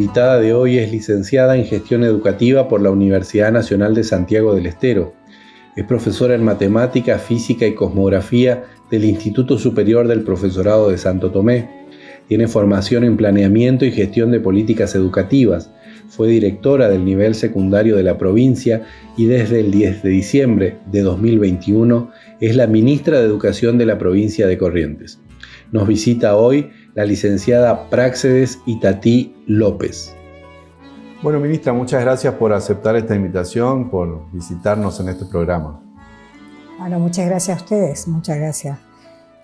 invitada de hoy es licenciada en Gestión Educativa por la Universidad Nacional de Santiago del Estero. Es profesora en Matemática, Física y Cosmografía del Instituto Superior del Profesorado de Santo Tomé. Tiene formación en Planeamiento y Gestión de Políticas Educativas. Fue directora del nivel secundario de la provincia y desde el 10 de diciembre de 2021 es la ministra de Educación de la provincia de Corrientes. Nos visita hoy la licenciada Práxedes Itatí López. Bueno, ministra, muchas gracias por aceptar esta invitación, por visitarnos en este programa. Bueno, muchas gracias a ustedes, muchas gracias.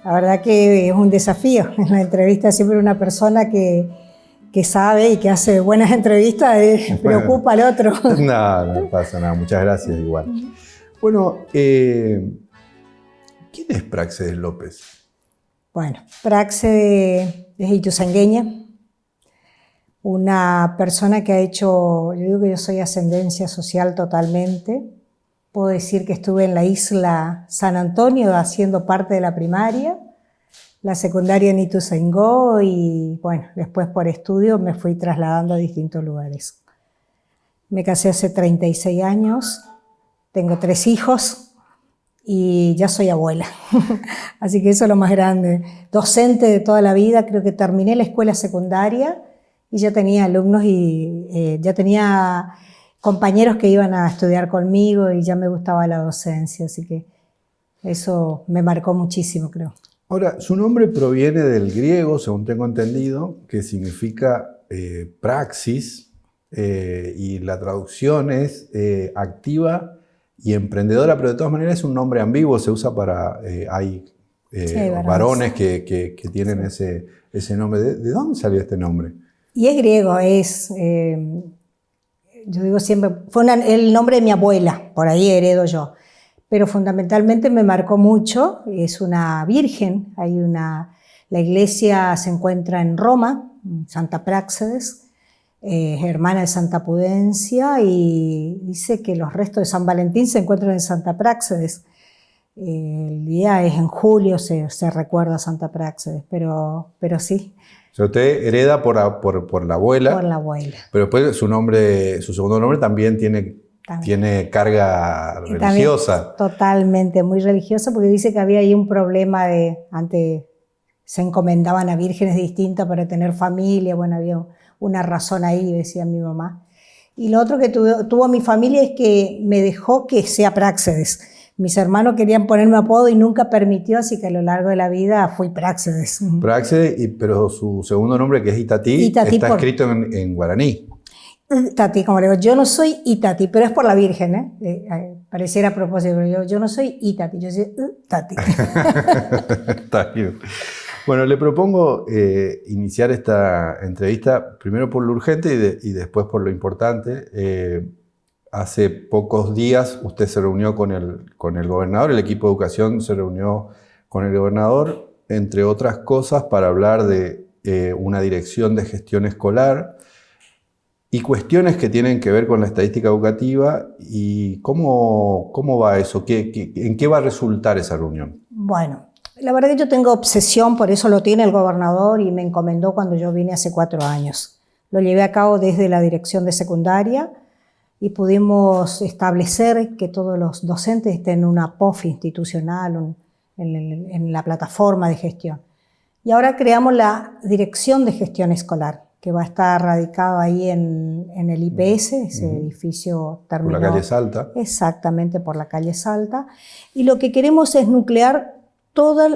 La verdad que es un desafío. En la entrevista siempre una persona que sabe y que hace buenas entrevistas preocupa al otro. No pasa nada, muchas gracias igual. Bueno, ¿quién es Práxedes López? Bueno, Práxedes es ituzaingüeña, una persona que ha hecho, yo digo que yo soy ascendencia social totalmente. Puedo decir que estuve en la isla San Antonio haciendo parte de la primaria, la secundaria en Ituzaingó y bueno, después por estudio me fui trasladando a distintos lugares. Me casé hace 36 años, tengo 3 hijos y ya soy abuela. Así que eso es lo más grande. Docente de toda la vida, creo que terminé la escuela secundaria y ya tenía alumnos y ya tenía compañeros que iban a estudiar conmigo y ya me gustaba la docencia, así que eso me marcó muchísimo, creo. Ahora, su nombre proviene del griego, según tengo entendido, que significa praxis, y la traducción es activa y emprendedora, pero de todas maneras es un nombre ambiguo, se usa para, hay varones que tienen ese nombre. ¿De dónde salió este nombre? Y es griego, yo digo siempre, fue el nombre de mi abuela, por ahí heredo yo. Pero fundamentalmente me marcó mucho, es una virgen, la iglesia se encuentra en Roma, Santa Práxedes, hermana de Santa Pudencia, y dice que los restos de San Valentín se encuentran en Santa Práxedes. El día es en julio, se recuerda a Santa Práxedes, pero sí. O sea, usted hereda por la abuela. Por la abuela. Pero después su segundo nombre también tiene carga religiosa. Totalmente, muy religiosa, porque dice que había ahí un problema antes se encomendaban a vírgenes distintas para tener familia, bueno, había una razón ahí, decía mi mamá. Y lo otro que tuvo mi familia es que me dejó que sea Práxedes. Mis hermanos querían ponerme apodo y nunca permitió, así que a lo largo de la vida fui Práxedes. Práxedes, pero su segundo nombre, que es Itatí, está escrito en guaraní. Itatí, como le digo, yo no soy Itatí, pero es por la Virgen, pareciera a propósito, pero yo no soy Itatí, yo soy Itatí. Está bien. Bueno, le propongo iniciar esta entrevista primero por lo urgente y después por lo importante. Hace pocos días usted se reunió con el gobernador, el equipo de educación se reunió con el gobernador, entre otras cosas, para hablar de una dirección de gestión escolar y cuestiones que tienen que ver con la estadística educativa y cómo va eso, en qué va a resultar esa reunión. Bueno, la verdad que yo tengo obsesión, por eso lo tiene el gobernador y me encomendó cuando yo vine hace 4 años. Lo llevé a cabo desde la dirección de secundaria y pudimos establecer que todos los docentes estén en una POF institucional, en la plataforma de gestión. Y ahora creamos la Dirección de Gestión Escolar, que va a estar radicado ahí en el IPS, ese edificio terminó. Por la calle Salta. Exactamente, por la calle Salta. Y lo que queremos es nuclear todas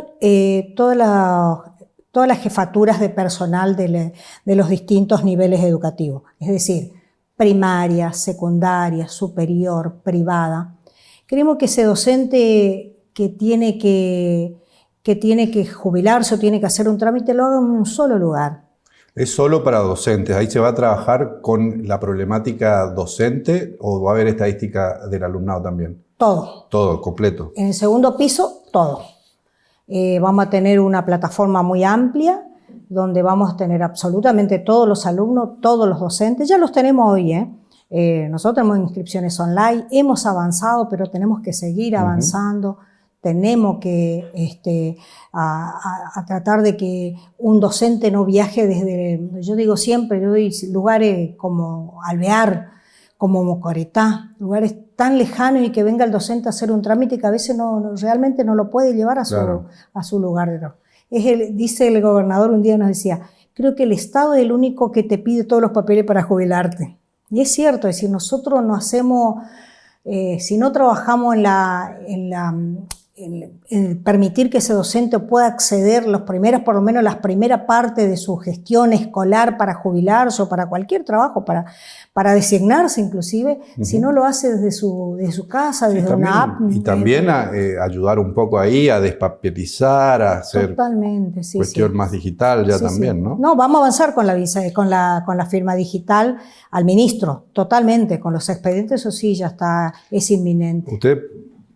las jefaturas de personal de los distintos niveles educativos. Es decir, primaria, secundaria, superior, privada. Queremos que ese docente que tiene que jubilarse o tiene que hacer un trámite lo haga en un solo lugar. ¿Es solo para docentes? ¿Ahí se va a trabajar con la problemática docente o va a haber estadística del alumnado también? Todo. Todo, completo. En el segundo piso, todo. Vamos a tener una plataforma muy amplia donde vamos a tener absolutamente todos los alumnos, todos los docentes. Ya los tenemos hoy, Nosotros tenemos inscripciones online, hemos avanzado, pero tenemos que seguir avanzando. tenemos que a tratar de que un docente no viaje desde, yo digo siempre, yo doy lugares como Alvear, como Mocoretá, lugares tan lejanos y que venga el docente a hacer un trámite que a veces realmente no lo puede llevar a su lugar de trabajo. Dice el gobernador un día, nos decía, creo que el Estado es el único que te pide todos los papeles para jubilarte. Y es cierto, es decir, nosotros no hacemos, si no trabajamos en permitir que ese docente pueda acceder por lo menos las primeras partes de su gestión escolar para jubilarse o para cualquier trabajo, para designarse inclusive, si no lo hace desde su casa, desde una app. Y también ayudar un poco ahí a despapelizar, a hacer totalmente, cuestión más digital ya también, ¿no? No, vamos a avanzar con la firma digital al ministro, totalmente, con los expedientes, eso sí, ya es inminente. Usted,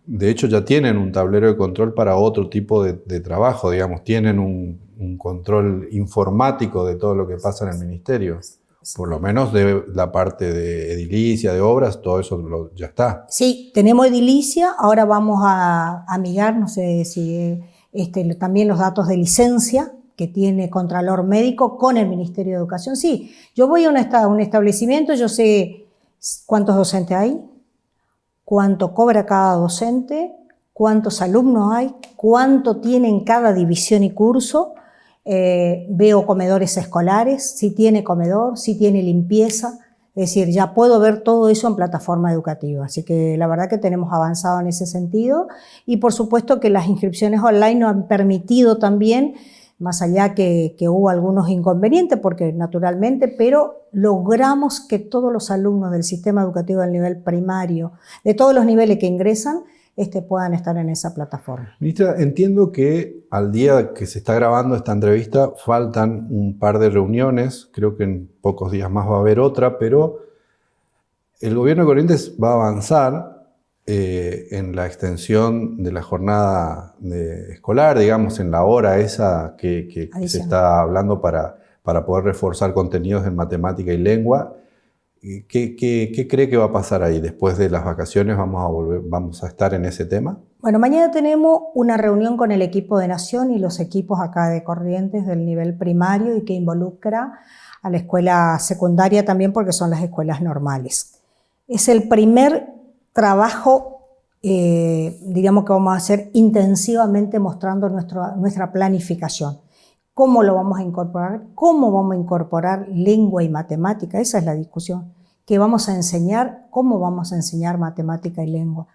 de hecho, ya tienen un tablero de control para otro tipo de trabajo, digamos, tienen un control informático de todo lo que pasa en el ministerio. Por lo menos de la parte de edilicia, de obras, todo eso ya está. Sí, tenemos edilicia, ahora vamos a migrar, no sé si también los datos de licencia que tiene Contralor Médico con el Ministerio de Educación. Sí, yo voy a un establecimiento, yo sé cuántos docentes hay, cuánto cobra cada docente, cuántos alumnos hay, cuánto tienen cada división y curso. Veo comedores escolares, si tiene comedor, si tiene limpieza, es decir, ya puedo ver todo eso en plataforma educativa, así que la verdad que tenemos avanzado en ese sentido y por supuesto que las inscripciones online nos han permitido también, más allá que hubo algunos inconvenientes, porque naturalmente, pero logramos que todos los alumnos del sistema educativo del nivel primario, de todos los niveles que ingresan, puedan estar en esa plataforma. Ministra, entiendo que al día que se está grabando esta entrevista faltan un par de reuniones, creo que en pocos días más va a haber otra, pero el gobierno de Corrientes va a avanzar en la extensión de la jornada escolar, digamos, en la hora esa que se está hablando para poder reforzar contenidos en matemática y lengua. ¿Qué cree que va a pasar ahí? Después de las vacaciones vamos a estar en ese tema. Bueno, mañana tenemos una reunión con el equipo de Nación y los equipos acá de Corrientes del nivel primario y que involucra a la escuela secundaria también porque son las escuelas normales. Es el primer trabajo, digamos, que vamos a hacer intensivamente mostrando nuestra planificación. ¿Cómo lo vamos a incorporar? ¿Cómo vamos a incorporar lengua y matemática? Esa es la discusión. ¿Qué vamos a enseñar? ¿Cómo vamos a enseñar matemática y lengua?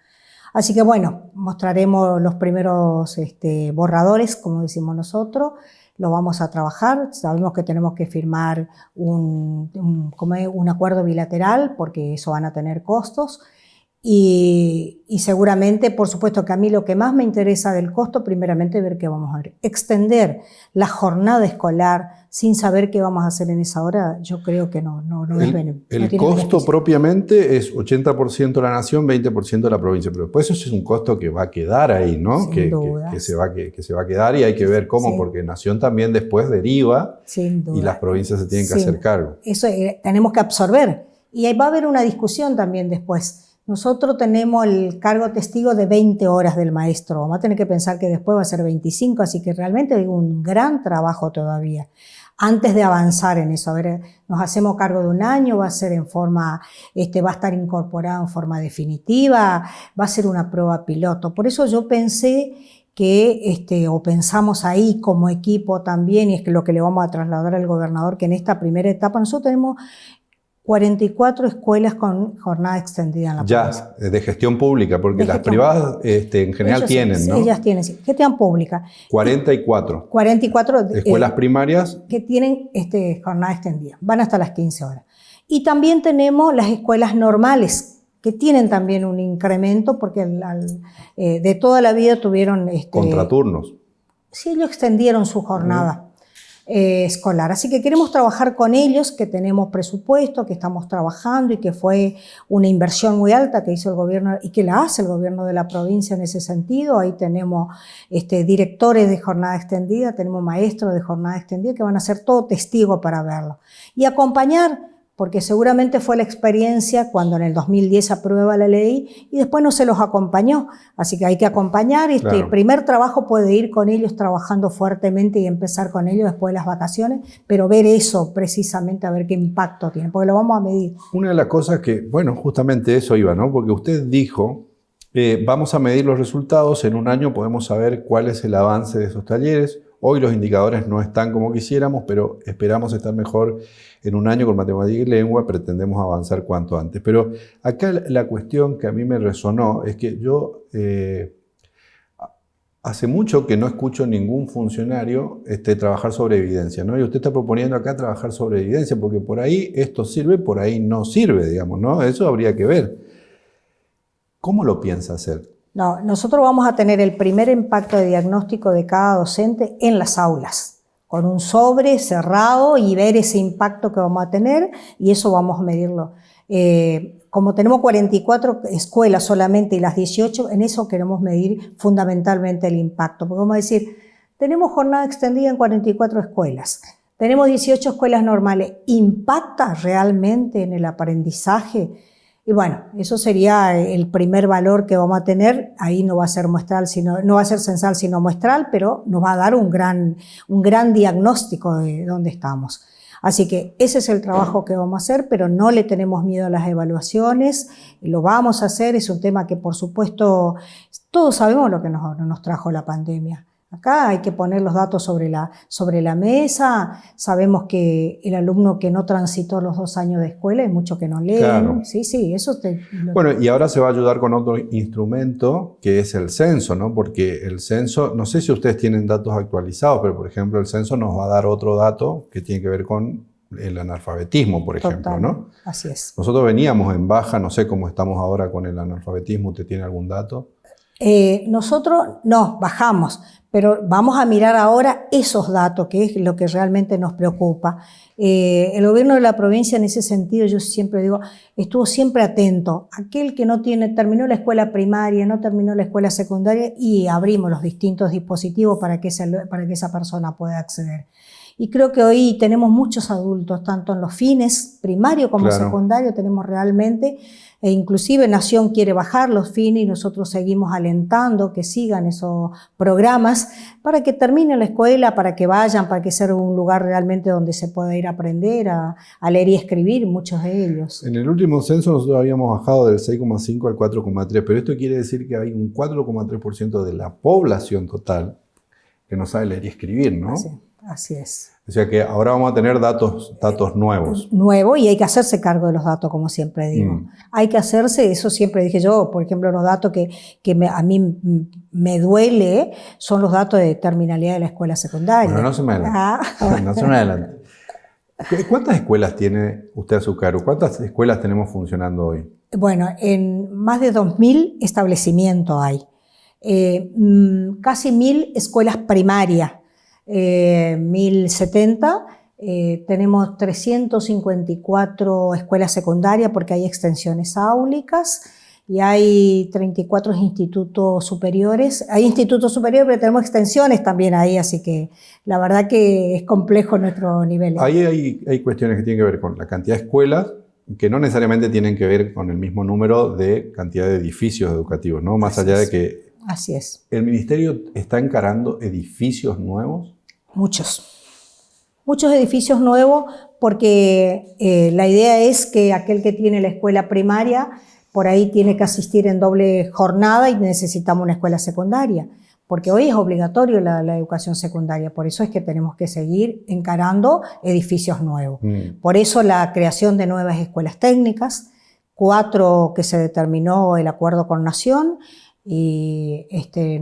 Así que bueno, mostraremos los primeros borradores, como decimos nosotros, lo vamos a trabajar. Sabemos que tenemos que firmar un acuerdo bilateral porque eso van a tener costos. Y seguramente, por supuesto que a mí lo que más me interesa del costo, primeramente ver qué vamos a ver. Extender la jornada escolar sin saber qué vamos a hacer en esa hora, yo creo que no es beneficio. El costo propiamente es 80% la nación, 20% la provincia, pero después eso es un costo que va a quedar ahí, ¿no? Que se va a quedar y hay que ver cómo, porque nación también después deriva y las provincias se tienen que hacer cargo. Eso tenemos que absorber y ahí va a haber una discusión también después. Nosotros tenemos el cargo testigo de 20 horas del maestro. Vamos a tener que pensar que después va a ser 25, así que realmente hay un gran trabajo todavía. Antes de avanzar en eso, a ver, nos hacemos cargo de un año, va a ser va a estar incorporado en forma definitiva, va a ser una prueba piloto. Por eso yo pensé o pensamos ahí como equipo también, y es que lo que le vamos a trasladar al gobernador, que en esta primera etapa nosotros tenemos 44 escuelas con jornada extendida en la provincia. Ya, de gestión pública, porque las privadas en general tienen, ¿no? Ellas tienen, sí. Gestión pública. 44. 44 escuelas primarias. Que tienen jornada extendida. Van hasta las 15 horas. Y también tenemos las escuelas normales, que tienen también un incremento, porque de toda la vida tuvieron... contraturnos. Sí, ellos extendieron su jornada. Escolar. Así que queremos trabajar con ellos, que tenemos presupuesto, que estamos trabajando y que fue una inversión muy alta que hizo el gobierno y que la hace el gobierno de la provincia en ese sentido. Ahí tenemos directores de jornada extendida, tenemos maestros de jornada extendida que van a ser todo testigo para verlo. Y acompañar porque seguramente fue la experiencia cuando en el 2010 aprueba la ley y después no se los acompañó. Así que hay que acompañar. Claro. El primer trabajo puede ir con ellos trabajando fuertemente y empezar con ellos después de las vacaciones, pero ver eso precisamente, a ver qué impacto tiene, porque lo vamos a medir. Una de las cosas que, bueno, justamente eso iba, ¿no? Porque usted dijo, vamos a medir los resultados, en un año podemos saber cuál es el avance de esos talleres. Hoy los indicadores no están como quisiéramos, pero esperamos estar mejor en un año con matemática y lengua, pretendemos avanzar cuanto antes. Pero acá la cuestión que a mí me resonó es que yo hace mucho que no escucho ningún funcionario trabajar sobre evidencia, ¿no? Y usted está proponiendo acá trabajar sobre evidencia, porque por ahí esto sirve, por ahí no sirve, digamos, ¿no? Eso habría que ver. ¿Cómo lo piensa hacer? No, nosotros vamos a tener el primer impacto de diagnóstico de cada docente en las aulas, con un sobre cerrado y ver ese impacto que vamos a tener, y eso vamos a medirlo. Como tenemos 44 escuelas solamente y las 18, en eso queremos medir fundamentalmente el impacto. Porque vamos a decir, tenemos jornada extendida en 44 escuelas, tenemos 18 escuelas normales, ¿impacta realmente en el aprendizaje? Y bueno, eso sería el primer valor que vamos a tener. Ahí no va a ser muestral, no va a ser censal, sino muestral, pero nos va a dar un gran diagnóstico de dónde estamos. Así que ese es el trabajo que vamos a hacer, pero no le tenemos miedo a las evaluaciones, lo vamos a hacer. Es un tema que, por supuesto, todos sabemos lo que nos trajo la pandemia. Acá hay que poner los datos sobre la mesa. Sabemos que el alumno que no transitó los 2 años de escuela hay mucho que no leen. Claro. Sí, eso Bueno, y ahora se va a ayudar con otro instrumento que es el censo, ¿no? Porque el censo, no sé si ustedes tienen datos actualizados, pero por ejemplo el censo nos va a dar otro dato que tiene que ver con el analfabetismo, por ejemplo, ¿no? Así es. Nosotros veníamos en baja, no sé cómo estamos ahora con el analfabetismo. ¿Usted tiene algún dato? Nosotros no, bajamos, pero vamos a mirar ahora esos datos, que es lo que realmente nos preocupa. El gobierno de la provincia, en ese sentido, yo siempre digo, estuvo siempre atento. Aquel que terminó la escuela primaria, no terminó la escuela secundaria, y abrimos los distintos dispositivos para que esa persona pueda acceder. Y creo que hoy tenemos muchos adultos, tanto en los fines, primario como secundario, tenemos realmente, e inclusive Nación quiere bajar los fines y nosotros seguimos alentando que sigan esos programas para que terminen la escuela, para que vayan, para que sea un lugar realmente donde se pueda ir a aprender, a leer y escribir, muchos de ellos. En el último censo nosotros habíamos bajado del 6,5 al 4,3, pero esto quiere decir que hay un 4,3% de la población total que no sabe leer y escribir, ¿no? Así es. O sea que ahora vamos a tener datos nuevos. Y hay que hacerse cargo de los datos, como siempre digo. Hay que hacerse, eso siempre dije yo, por ejemplo, los datos que a mí me duele son los datos de terminalidad de la escuela secundaria. Bueno, no se me adelante. No se me adelante. ¿Cuántas escuelas tiene usted a su cargo? ¿Cuántas escuelas tenemos funcionando hoy? Bueno, en más de 2.000 establecimientos hay. Casi 1.000 escuelas primarias. 1.070, tenemos 354 escuelas secundarias porque hay extensiones áulicas y hay 34 institutos superiores. Hay institutos superiores, pero tenemos extensiones también ahí, así que la verdad que es complejo nuestro nivel. Ahí hay cuestiones que tienen que ver con la cantidad de escuelas, que no necesariamente tienen que ver con el mismo número de cantidad de edificios educativos, ¿no? Más allá de que... Así es. ¿El ministerio está encarando edificios nuevos? Muchos edificios nuevos, porque la idea es que aquel que tiene la escuela primaria por ahí tiene que asistir en doble jornada y necesitamos una escuela secundaria, porque hoy es obligatorio la educación secundaria, por eso es que tenemos que seguir encarando edificios nuevos. Por eso la creación de nuevas escuelas técnicas, 4 que se determinó el acuerdo con Nación, y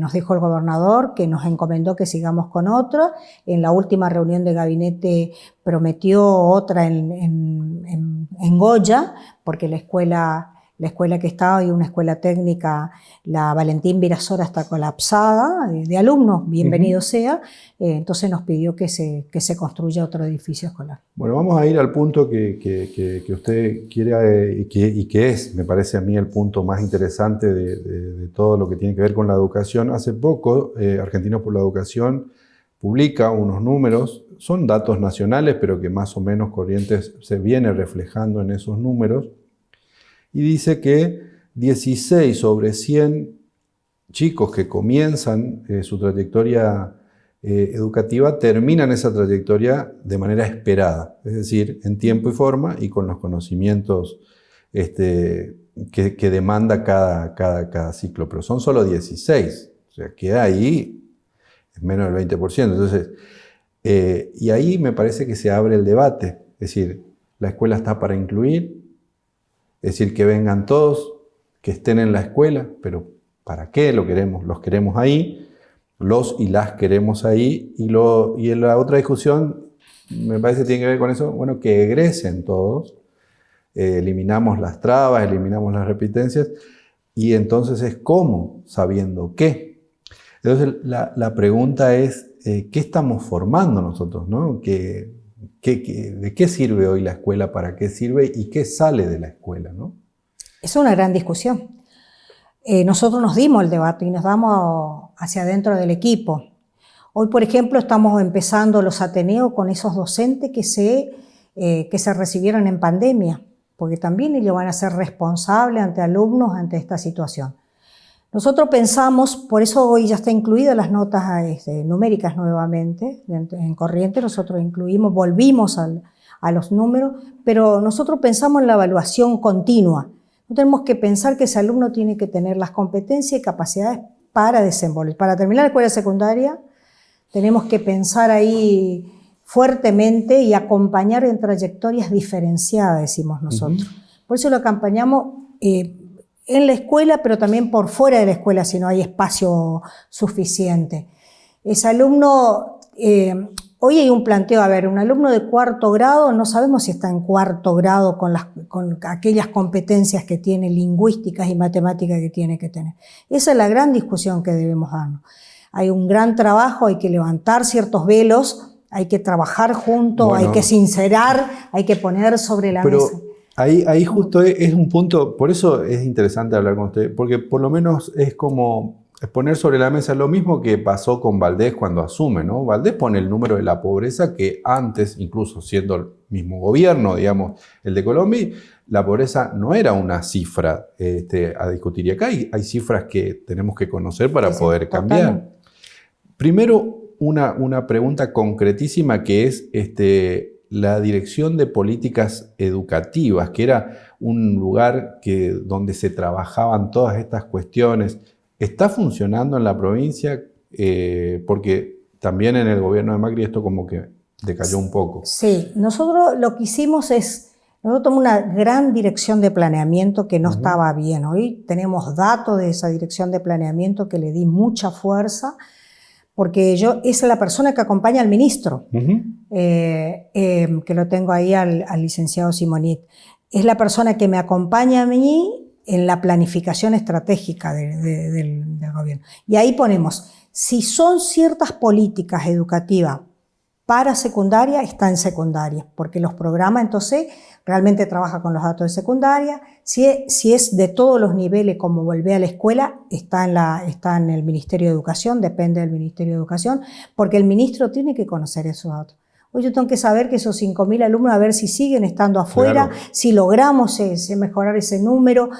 nos dijo el gobernador que nos encomendó que sigamos con otra. En la última reunión de gabinete prometió otra en Goya, porque la escuela que estaba y una escuela técnica, la Valentín Virasora, está colapsada de alumnos, bienvenido sea, entonces nos pidió que se construya otro edificio escolar. Bueno, vamos a ir al punto que usted quiere y que es, me parece a mí, el punto más interesante de todo lo que tiene que ver con la educación. Hace poco, Argentinos por la Educación publica unos números, son datos nacionales, pero que más o menos Corrientes se viene reflejando en esos números, y dice que 16 sobre 100 chicos que comienzan su trayectoria educativa terminan esa trayectoria de manera esperada, es decir, en tiempo y forma y con los conocimientos que demanda cada ciclo, pero son solo 16, o sea, queda ahí menos del 20%. Entonces, y ahí me parece que se abre el debate, es decir, la escuela está para incluir, es decir, que vengan todos, que estén en la escuela, pero ¿para qué lo queremos? Los queremos ahí, los y las queremos ahí, y en la otra discusión, me parece que tiene que ver con eso, bueno, que egresen todos, eliminamos las trabas, eliminamos las repitencias, y entonces es ¿cómo? Sabiendo qué. Entonces la pregunta es, ¿qué estamos formando nosotros, ¿no? ¿De qué sirve hoy la escuela? ¿Para qué sirve? ¿Y qué sale de la escuela, ¿no? Es una gran discusión. Nosotros nos dimos el debate y nos damos hacia adentro del equipo. Hoy, por ejemplo, estamos empezando los Ateneos con esos docentes que se recibieron en pandemia, porque también ellos van a ser responsables ante alumnos ante esta situación. Nosotros pensamos, por eso hoy ya está incluida las notas numéricas nuevamente, en Corrientes nosotros volvimos a los números, pero nosotros pensamos en la evaluación continua. No tenemos que pensar que ese alumno tiene que tener las competencias y capacidades para desenvolver. Para terminar la escuela secundaria, tenemos que pensar ahí fuertemente y acompañar en trayectorias diferenciadas, decimos nosotros. Por eso lo acompañamos en la escuela, pero también por fuera de la escuela, si no hay espacio suficiente. Ese alumno, hoy hay un planteo, a ver, un alumno de cuarto grado, no sabemos si está en cuarto grado con aquellas competencias que tiene, lingüísticas y matemáticas que tiene que tener. Esa es la gran discusión que debemos darnos. Hay un gran trabajo, hay que levantar ciertos velos, hay que trabajar juntos, hay que sincerar, hay que poner sobre la mesa. Ahí justo es un punto, por eso es interesante hablar con usted, porque por lo menos es como poner sobre la mesa lo mismo que pasó con Valdés cuando asume, ¿no? Valdés pone el número de la pobreza que antes, incluso siendo el mismo gobierno, digamos, el de Colombia, la pobreza no era una cifra a discutir. Y acá hay cifras que tenemos que conocer para poder cambiar. Totalmente. Primero, una pregunta concretísima que es la Dirección de Políticas Educativas, que era un lugar donde se trabajaban todas estas cuestiones. ¿Está funcionando en la provincia? Porque también en el gobierno de Macri esto como que decayó un poco. Sí, nosotros lo que hicimos es, nosotros tomamos una gran dirección de planeamiento que no estaba bien. Hoy tenemos datos de esa dirección de planeamiento que le di mucha fuerza, porque es la persona que acompaña al ministro, que lo tengo ahí al licenciado Simonit. Es la persona que me acompaña a mí en la planificación estratégica del gobierno. Y ahí ponemos, si son ciertas políticas educativas para secundaria, está en secundaria, porque los programas entonces realmente trabaja con los datos de secundaria. Si es de todos los niveles, como volver a la escuela, está en el Ministerio de Educación, depende del Ministerio de Educación, porque el ministro tiene que conocer esos datos. Hoy yo tengo que saber que esos 5.000 alumnos, a ver si siguen estando afuera, claro, si logramos mejorar ese número,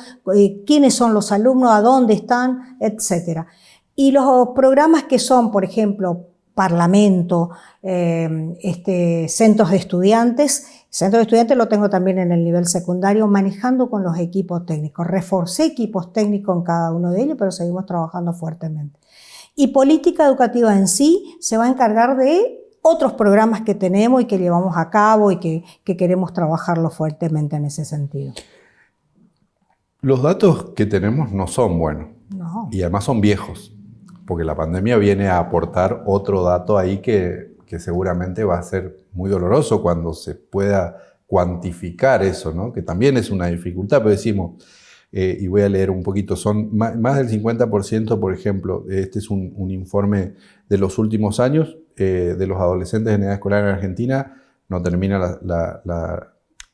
quiénes son los alumnos, a dónde están, etc. Y los programas que son, por ejemplo, Parlamento, centros de estudiantes. Centros de estudiantes lo tengo también en el nivel secundario, manejando con los equipos técnicos. Reforcé equipos técnicos en cada uno de ellos, pero seguimos trabajando fuertemente. Y política educativa en sí se va a encargar de otros programas que tenemos y que llevamos a cabo y que queremos trabajarlo fuertemente en ese sentido. Los datos que tenemos no son buenos. No. Y además son viejos, porque la pandemia viene a aportar otro dato ahí que seguramente va a ser muy doloroso cuando se pueda cuantificar eso, ¿no? Que también es una dificultad, pero decimos, y voy a leer un poquito, son más del 50%, por ejemplo, este es un informe de los últimos años, de los adolescentes en edad escolar en Argentina, no termina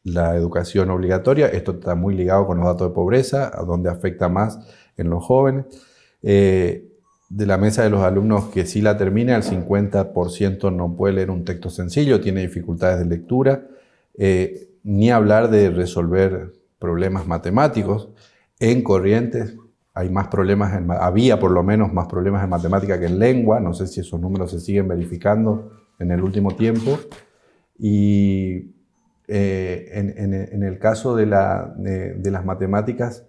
la educación obligatoria. Esto está muy ligado con los datos de pobreza, a donde afecta más en los jóvenes. de la mesa de los alumnos que sí la termina, el 50% no puede leer un texto sencillo, tiene dificultades de lectura, ni hablar de resolver problemas matemáticos. En Corrientes hay más problemas, había por lo menos más problemas en matemática que en lengua, no sé si esos números se siguen verificando en el último tiempo. Y en el caso de las matemáticas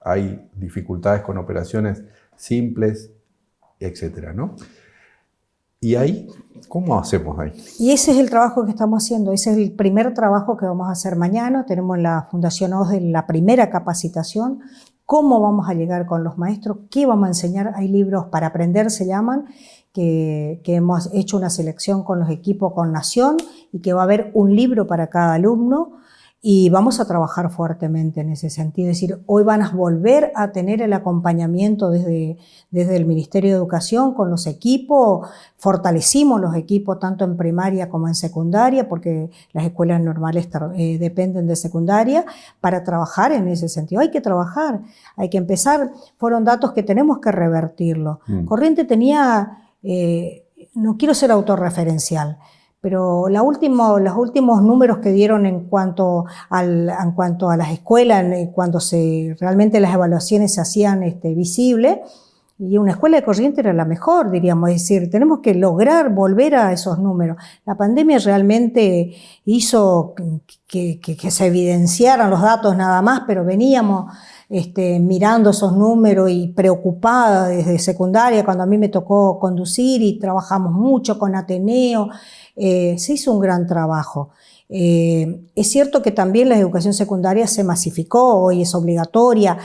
hay dificultades con operaciones simples, etcétera, ¿no? Y ahí, ¿cómo hacemos ahí? Y ese es el trabajo que estamos haciendo, ese es el primer trabajo que vamos a hacer mañana. Tenemos en la Fundación OSDE la primera capacitación, cómo vamos a llegar con los maestros, qué vamos a enseñar. Hay libros para aprender, se llaman, que hemos hecho una selección con los equipos con Nación y que va a haber un libro para cada alumno. Y vamos a trabajar fuertemente en ese sentido. Es decir, hoy van a volver a tener el acompañamiento desde el Ministerio de Educación con los equipos. Fortalecimos los equipos tanto en primaria como en secundaria, porque las escuelas normales dependen de secundaria, para trabajar en ese sentido. Hay que trabajar, hay que empezar. Fueron datos que tenemos que revertirlo. Corrientes tenía, no quiero ser autorreferencial, pero los últimos números que dieron en cuanto a las escuelas, cuando realmente las evaluaciones se hacían visibles, y una escuela de Corrientes era la mejor, diríamos. Es decir, tenemos que lograr volver a esos números. La pandemia realmente hizo que se evidenciaran los datos nada más, pero veníamos mirando esos números y preocupada desde secundaria, cuando a mí me tocó conducir y trabajamos mucho con Ateneo. Se hizo un gran trabajo. Es cierto que también la educación secundaria se masificó, hoy es obligatoria,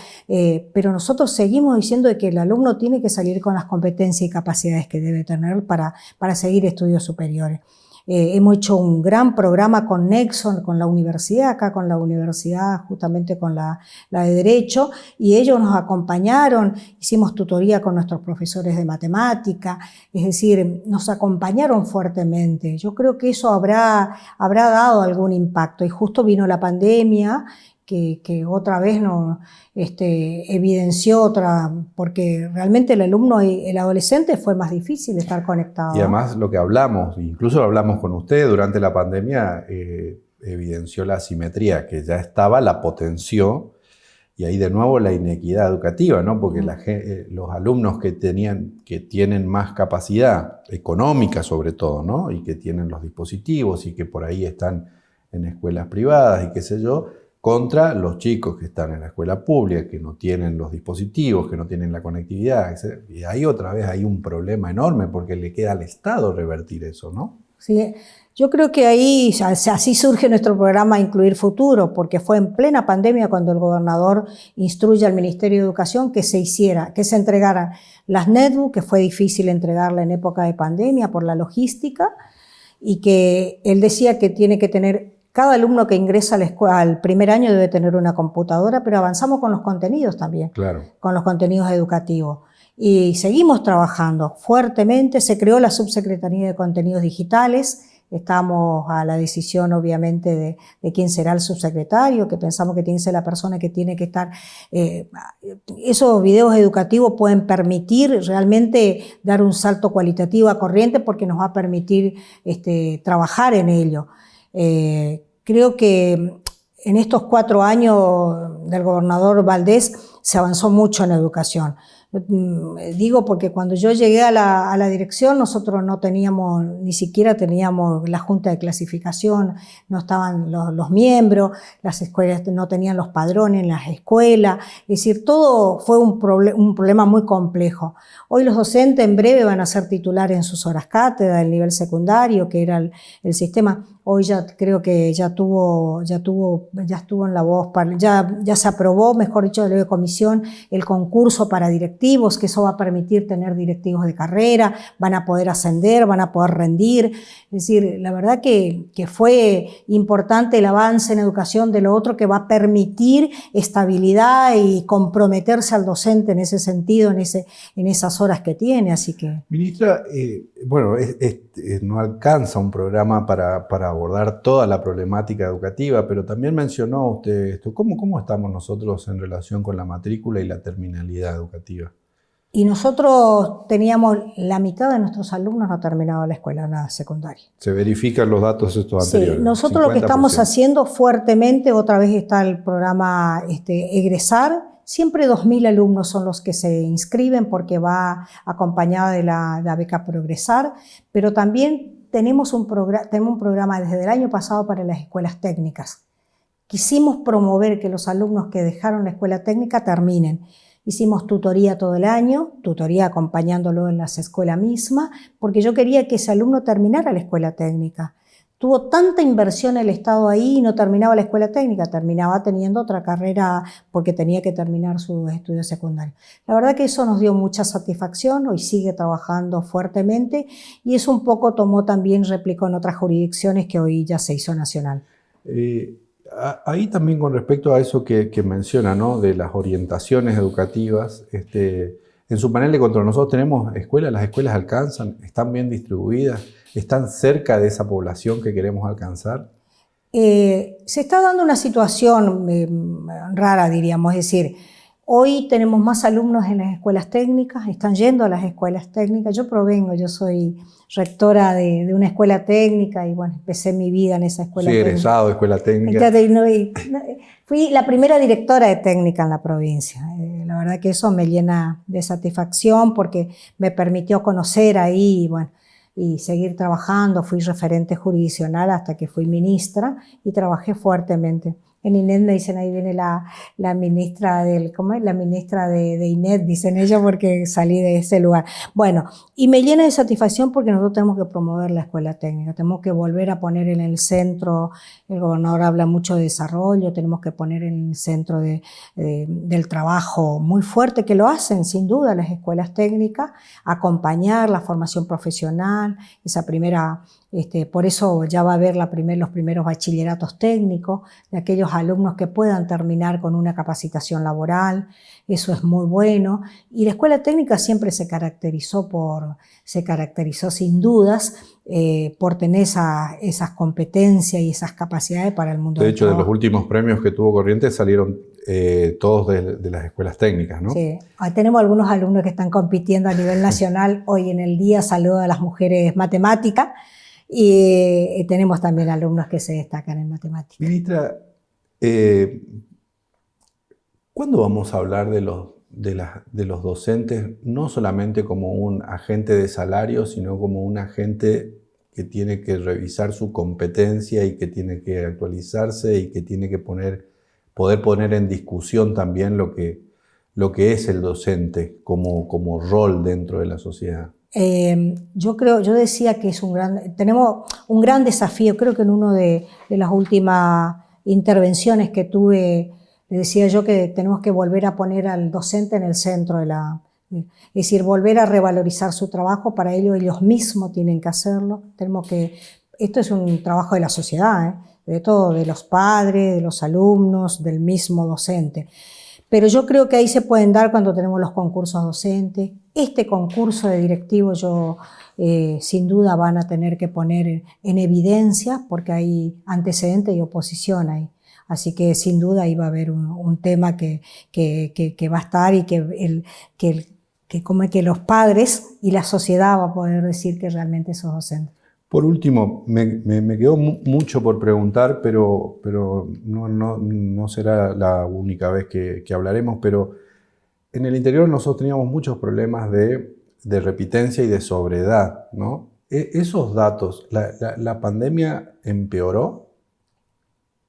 pero nosotros seguimos diciendo de que el alumno tiene que salir con las competencias y capacidades que debe tener para seguir estudios superiores. Hemos hecho un gran programa con Nexon, con la universidad, acá con la universidad, justamente con la de Derecho, y ellos nos acompañaron, hicimos tutoría con nuestros profesores de matemática, es decir, nos acompañaron fuertemente. Yo creo que eso habrá dado algún impacto, y justo vino la pandemia, que otra vez nos evidenció porque realmente el alumno y el adolescente fue más difícil estar conectado. Y además lo que hablamos, incluso lo hablamos con usted durante la pandemia, evidenció la asimetría que ya estaba, la potenció, y ahí de nuevo la inequidad educativa, ¿no? Porque los alumnos que tienen más capacidad económica sobre todo, ¿no? Y que tienen los dispositivos y que por ahí están en escuelas privadas y qué sé yo, contra los chicos que están en la escuela pública, que no tienen los dispositivos, que no tienen la conectividad, etc. Y ahí otra vez hay un problema enorme porque le queda al Estado revertir eso, ¿no? Sí, yo creo que ahí así surge nuestro programa Incluir Futuro, porque fue en plena pandemia cuando el gobernador instruye al Ministerio de Educación que se entregaran las netbooks, que fue difícil entregarla en época de pandemia por la logística, y que él decía que tiene que tener. Cada alumno que ingresa a la escuela al primer año debe tener una computadora, pero avanzamos con los contenidos también, claro, con los contenidos educativos. Y seguimos trabajando fuertemente. Se creó la Subsecretaría de Contenidos Digitales. Estamos a la decisión, obviamente, de quién será el subsecretario, que pensamos que tiene que ser la persona que tiene que estar. Esos videos educativos pueden permitir realmente dar un salto cualitativo a Corrientes, porque nos va a permitir trabajar en ello. Creo que en estos 4 años del gobernador Valdés se avanzó mucho en la educación. Digo porque cuando yo llegué a la dirección nosotros ni siquiera teníamos la junta de clasificación, no estaban los miembros, las escuelas no tenían los padrones en las escuelas, es decir, todo fue un problema muy complejo. Hoy los docentes en breve van a ser titulares en sus horas cátedra del nivel secundario, que era el sistema. Hoy ya creo que ya estuvo en la voz, ya se aprobó, mejor dicho, de comisión, el concurso para directivos, que eso va a permitir tener directivos de carrera, van a poder ascender, van a poder rendir. Es decir, la verdad que fue importante el avance en educación de lo otro, que va a permitir estabilidad y comprometerse al docente en ese sentido, en esas horas que tiene. Así que... Ministra, bueno, no alcanza un programa para abordar toda la problemática educativa, pero también mencionó usted esto. ¿Cómo estamos nosotros en relación con la matrícula y la terminalidad educativa? Y nosotros teníamos, la mitad de nuestros alumnos no terminaban la escuela secundaria. Se verifican los datos estos anteriores. Sí, nosotros 50%. Lo que estamos haciendo fuertemente, otra vez está el programa Egresar. Siempre 2.000 alumnos son los que se inscriben porque va acompañada de la beca Progresar, pero también tenemos un programa desde el año pasado para las escuelas técnicas. Quisimos promover que los alumnos que dejaron la escuela técnica terminen. Hicimos tutoría todo el año, tutoría acompañándolo en la escuela misma, porque yo quería que ese alumno terminara la escuela técnica. Tuvo tanta inversión el Estado ahí y no terminaba la escuela técnica, terminaba teniendo otra carrera porque tenía que terminar sus estudios secundarios. La verdad que eso nos dio mucha satisfacción, hoy sigue trabajando fuertemente y eso un poco tomó también, replicó en otras jurisdicciones que hoy ya se hizo nacional. Ahí también con respecto a eso que menciona, ¿no? De las orientaciones educativas, en su panel de control nosotros tenemos escuelas, las escuelas alcanzan, están bien distribuidas, están cerca de esa población que queremos alcanzar. Se está dando una situación rara, diríamos, es decir, hoy tenemos más alumnos en las escuelas técnicas, están yendo a las escuelas técnicas. Yo provengo, yo soy rectora de una escuela técnica y bueno, empecé mi vida en esa escuela técnica. Sí, egresado de escuela técnica. Fui la primera directora de técnica en la provincia. La verdad que eso me llena de satisfacción porque me permitió conocer ahí, bueno, y seguir trabajando. Fui referente jurisdiccional hasta que fui ministra y trabajé fuertemente. En INED me dicen, ahí viene la ministra ¿cómo es? La ministra de INED, dicen ellos, porque salí de ese lugar. Bueno, y me llena de satisfacción porque nosotros tenemos que promover la escuela técnica, tenemos que volver a poner en el centro, el gobernador habla mucho de desarrollo, tenemos que poner en el centro del trabajo muy fuerte, que lo hacen sin duda las escuelas técnicas, acompañar la formación profesional, esa primera... por eso ya va a haber los primeros bachilleratos técnicos de aquellos alumnos que puedan terminar con una capacitación laboral, eso es muy bueno. Y la escuela técnica siempre se caracterizó sin dudas por tener esas competencias y esas capacidades para el mundo del trabajo. De hecho, de los últimos premios que tuvo Corrientes salieron todos de las escuelas técnicas, ¿no? Sí, hoy tenemos algunos alumnos que están compitiendo a nivel nacional. Hoy en el día saludo a las mujeres matemáticas. Y tenemos también alumnos que se destacan en matemáticas. Ministra, ¿cuándo vamos a hablar de los docentes no solamente como un agente de salario, sino como un agente que tiene que revisar su competencia y que tiene que actualizarse y que tiene que poder poner en discusión también lo que es el docente como rol dentro de la sociedad? Yo decía que tenemos un gran desafío. Creo que en una de las últimas intervenciones que tuve, le decía yo que tenemos que volver a poner al docente en el centro es decir, volver a revalorizar su trabajo. Para ello ellos mismos tienen que hacerlo. Esto es un trabajo de la sociedad, de todo, de los padres, de los alumnos, del mismo docente. Pero yo creo que ahí se pueden dar cuando tenemos los concursos docentes. Este concurso de directivos sin duda van a tener que poner en evidencia porque hay antecedentes y oposición ahí. Así que sin duda ahí va a haber un tema que va a estar y que los padres y la sociedad va a poder decir que realmente sos docente. Por último, me quedó mucho por preguntar, pero no será la única vez que hablaremos, pero en el interior nosotros teníamos muchos problemas de repitencia y de sobreedad, ¿no? Esos datos, ¿la pandemia empeoró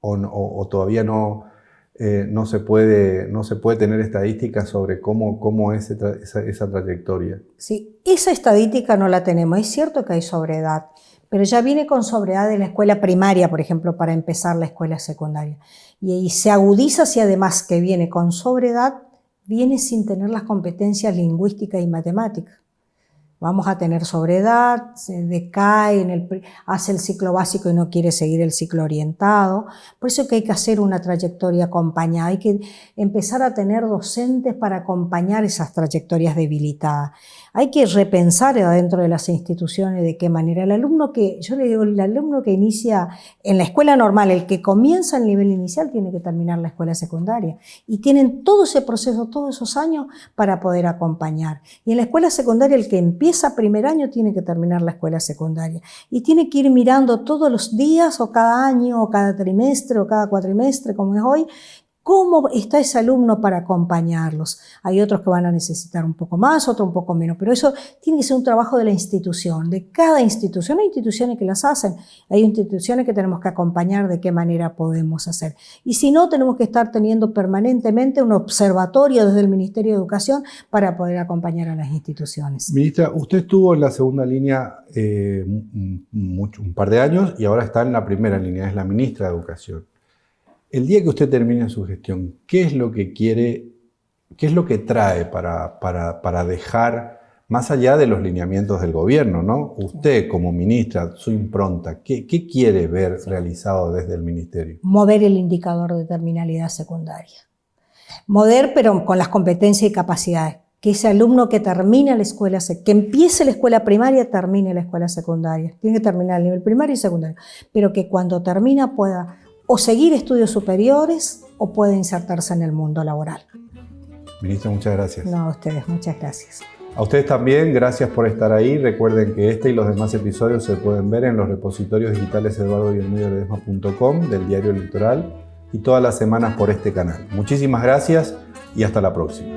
o todavía no se puede tener estadísticas sobre cómo es esa trayectoria? Sí, esa estadística no la tenemos. Es cierto que hay sobreedad, pero ya viene con sobreedad de la escuela primaria, por ejemplo, para empezar la escuela secundaria. Y se agudiza si además que viene con sobreedad, viene sin tener las competencias lingüísticas y matemáticas. Vamos a tener sobreedad, se decae, hace el ciclo básico y no quiere seguir el ciclo orientado. Por eso que hay que hacer una trayectoria acompañada, hay que empezar a tener docentes para acompañar esas trayectorias debilitadas. Hay que repensar adentro de las instituciones de qué manera. Yo le digo, el alumno que inicia en la escuela normal, el que comienza el nivel inicial, tiene que terminar la escuela secundaria. Y tienen todo ese proceso, todos esos años para poder acompañar. Y en la escuela secundaria, el que empieza primer año tiene que terminar la escuela secundaria. Y tiene que ir mirando todos los días, o cada año, o cada trimestre, o cada cuatrimestre, como es hoy, cómo está ese alumno para acompañarlos. Hay otros que van a necesitar un poco más, otros un poco menos, pero eso tiene que ser un trabajo de la institución, de cada institución. Hay instituciones que las hacen, hay instituciones que tenemos que acompañar de qué manera podemos hacer. Y si no, tenemos que estar teniendo permanentemente un observatorio desde el Ministerio de Educación para poder acompañar a las instituciones. Ministra, usted estuvo en la segunda línea un par de años y ahora está en la primera línea, es la ministra de Educación. El día que usted termine su gestión, ¿qué es lo que quiere, qué es lo que trae para dejar, más allá de los lineamientos del gobierno, ¿no? Usted como ministra, su impronta, ¿qué quiere ver realizado desde el ministerio? Mover el indicador de terminalidad secundaria. Mover, pero con las competencias y capacidades. Que ese alumno que termina la escuela, que empiece la escuela primaria, termine la escuela secundaria. Tiene que terminar el nivel primario y secundario. Pero que cuando termina pueda o seguir estudios superiores o puede insertarse en el mundo laboral. Ministra, muchas gracias. No, a ustedes, muchas gracias. A ustedes también, gracias por estar ahí. Recuerden que este y los demás episodios se pueden ver en los repositorios digitales eduardoguillermoledesma.com del Diario Litoral y todas las semanas por este canal. Muchísimas gracias y hasta la próxima.